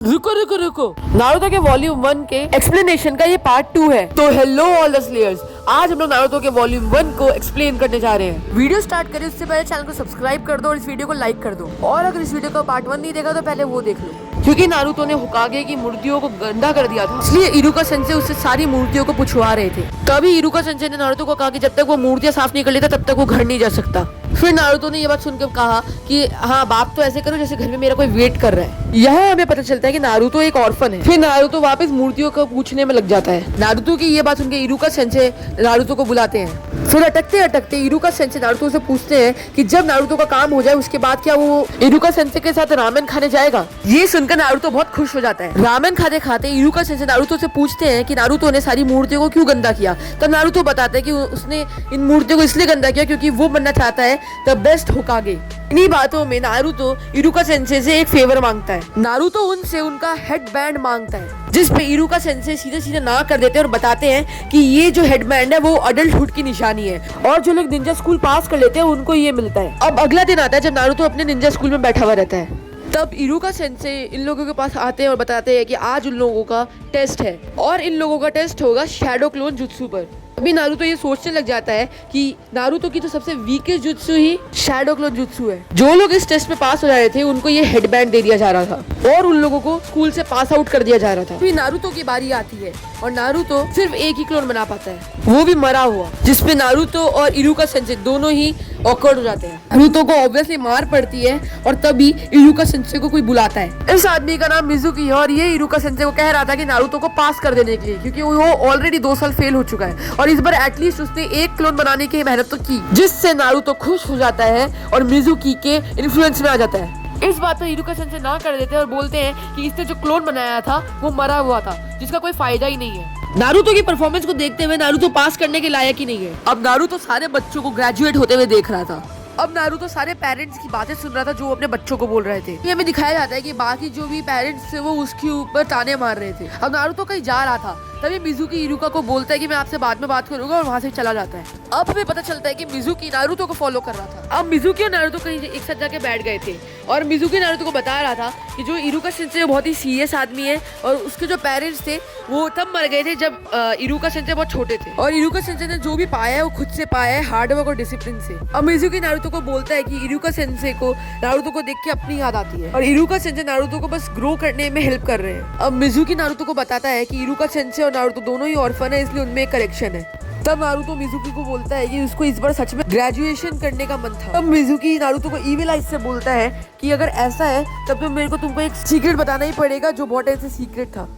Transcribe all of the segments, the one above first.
रुको रुको रुको, नारुतो के वॉल्यूम 1 के एक्सप्लेनेशन का ये पार्ट 2 है। तो हेलो ऑल द स्लेयर्स, आज हम लोग नारुतो के वॉल्यूम 1 को एक्सप्लेन करने जा रहे हैं। वीडियो स्टार्ट करें उससे पहले चैनल को सब्सक्राइब कर दो और इस वीडियो को लाइक कर दो। और अगर इस वीडियो का पार्ट 1 नहीं देखा तो पहले वो देख लो, क्योंकि नारुतो ने होकागे की मूर्तियों को गंदा कर दिया था, इसलिए इरुका सेंसे उससे सारी मूर्तियों को पुछवा रहे थे। तभी इरुका सेंसे ने नारुतो को कहा कि जब तक वो मूर्तियां साफ नहीं कर लेता तब तक वो घर नहीं जा सकता। फिर नारुतो ने ये बात सुनकर कहा कि हाँ बाप तो ऐसे करो जैसे घर में मेरा कोई वेट कर रहा है। यह हमें पता चलता है कि नारुतो एक ऑर्फन है। फिर नारुतो वापस मूर्तियों को पूछने में लग जाता है। नारुतो की ये बात सुनकर इरुका सेंसे नारुतो को बुलाते हैं। फिर अटकते अटकते इरुका सेंसे नारुतो से पूछते हैं कि जब नारुतो का काम हो जाए उसके बाद क्या वो इरुका सेंसे के साथ रामेन खाने जाएगा। ये सुनकर नारुतो बहुत खुश हो जाता है। रामेन खाते खाते इरुका सेंसे नारुतो से पूछते हैं कि नारुतो ने सारी मूर्तियों को क्यों गंदा किया। तब नारुतो बताता है कि उसने इन मूर्तियों को इसलिए गंदा किया क्योंकि वो बनना चाहता है द बेस्ट होकागे। इन्हीं बातों में नारुतो इरुका सेंसे से एक फेवर मांगता है। नारुतो उनसे उनका हेडबैंड मांगता है, जिस पे इरुका सेंसे सीधे सीधे ना कर देते हैं और बताते हैं कि ये जो हेडबैंड है वो अडल्टहुड की निशानी है और जो लोग निंजा स्कूल पास कर लेते हैं उनको ये मिलता है। अब अगला दिन आता है जब नारुतो अपने निंजा स्कूल में बैठा हुआ रहता है। तब इरुका सेंसे इन लोगों के पास आते हैं और बताते हैं कि आज उन लोगों का टेस्ट है और इन लोगों का टेस्ट होगा शैडो क्लोन जुत्सु पर। अभी नारुतो ये सोचने लग जाता है कि नारुतो की तो सबसे वीकेस्ट जुत्सु ही शैडो क्लोन जुत्सु है। जो लोग इस टेस्ट में पास हो जा रहे थे उनको ये हेडबैंड दे दिया जा रहा था और उन लोगों को स्कूल से पास आउट कर दिया जा रहा था। फिर नारुतो की बारी आती है और नारुतो सिर्फ एक ही क्लोन बना पाता है, वो भी मरा हुआ, जिसपे नारुतो और इरुका सेंसे दोनों ही ऑकवर्ड हो जाते हैं। नारुतो को ऑब्वियसली मार पड़ती है और तभी इरुका सेंसे को कोई बुलाता है। इस आदमी का नाम मिजुकी है और ये इरुका सेंसे को कह रहा था कि नारुतो को पास कर देने के लिए, क्योंकि वो ऑलरेडी 2 साल फेल हो चुका है और इस बार एटलीस्ट उसने एक क्लोन बनाने की मेहनत तो की, जिससे नारुतो खुश हो जाता है और मिजुकी के इन्फ्लुएंस में आ जाता है। इस बात पर इरुका सेंसे ना कर देते हैं और बोलते हैं कि इसने जो क्लोन बनाया था वो मरा हुआ था, जिसका कोई फायदा ही नहीं है। नारुतो की परफॉर्मेंस को देखते हुए नारुतो पास करने के लायक ही नहीं है। अब नारुतो सारे बच्चों को ग्रेजुएट होते हुए देख रहा था। अब नारुतो सारे पेरेंट्स की बातें सुन रहा था जो अपने बच्चों को बोल रहे थे। ये हमें दिखाया जाता है कि बाकी जो भी पेरेंट्स थे वो उसके ऊपर ताने मार रहे थे। अब नारुतो कहीं जा रहा था, तभी मिजुकी इरुका को बोलता है कि मैं आपसे बाद में बात करूंगा और वहां से चला जाता है। अब हमें पता चलता है कि मिजुकी नारुतो को फॉलो कर रहा था। अब मिजुकी और नारुतो कहीं एक साथ जाके बैठ गए थे और मिजुकी नारुतो को बता रहा था कि जो इरुका सेंसे बहुत ही सीरियस आदमी है और उसके जो पेरेंट्स थे वो तब मर गए थे जब इरुका सेंसे बहुत छोटे थे और इरुका सेंसे ने जो भी पाया है वो खुद से पाया है, हार्डवर्क और डिसिप्लिन से। अब मिजुकी नारुतो को बोलता है कि इरुका सेंसे को नारुतो को देख के अपनी याद आती है और इरुका सेंसे नारुतो को बस ग्रो करने में हेल्प कर रहे हैं। अब मिजुकी नारुतो को बताता है कि इरुका सेंसे और नारुतो दोनों ही ऑर्फन है, इसलिए उनमें एक करेक्शन है। तब नारुतो मिजुकी को बोलता है कि उसको इस बार सच में ग्रेजुएशन करने का मन था। तब मिजुकी नारुतो को इविल आइज से बोलता है कि अगर ऐसा है तब तो मेरे को तुमको एक सीक्रेट बताना ही पड़ेगा जो बहुत ऐसे सीक्रेट था।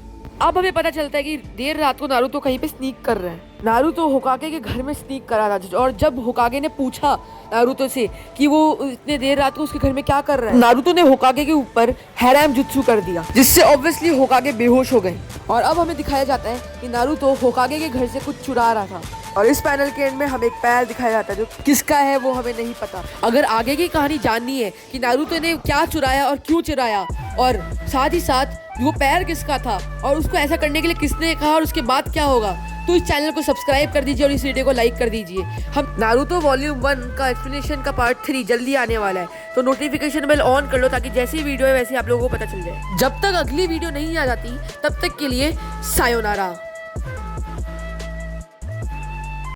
अब हमें पता चलता है कि देर रात को नारुतो कहीं पे स्नीक कर रहे हैं। नारुतो होकागे के घर में स्नीक करा था और जब होकागे ने पूछा नारुतो से कि वो इतने देर रात को उसके घर में क्या कर रहा है, नारुतो ने होकागे के ऊपर हैराम जुत्सु कर दिया, जिससे ऑब्वियसली होकागे बेहोश हो गए। और अब हमें दिखाया जाता है कि नारुतो होकागे के घर से कुछ चुरा रहा था और इस पैनल के एंड में हमें एक पैर दिखाया जाता है जो किसका है वो हमें नहीं पता। अगर आगे की कहानी जाननी है कि नारुतो ने क्या चुराया और क्यों चुराया और साथ ही साथ वो पैर किसका था और उसको ऐसा करने के लिए किसने कहा और उसके बाद क्या होगा, तो इस चैनल को सब्सक्राइब कर दीजिए और इस वीडियो को लाइक कर दीजिए। हम नारुतो वॉल्यूम 1 का एक्सप्लेनेशन का पार्ट 3 जल्दी आने वाला है, तो नोटिफिकेशन बेल ऑन कर लो ताकि जैसी वीडियो है वैसे आप लोगों को पता चल जाए। जब तक अगली वीडियो नहीं आ जाती तब तक के लिए सायोनारा।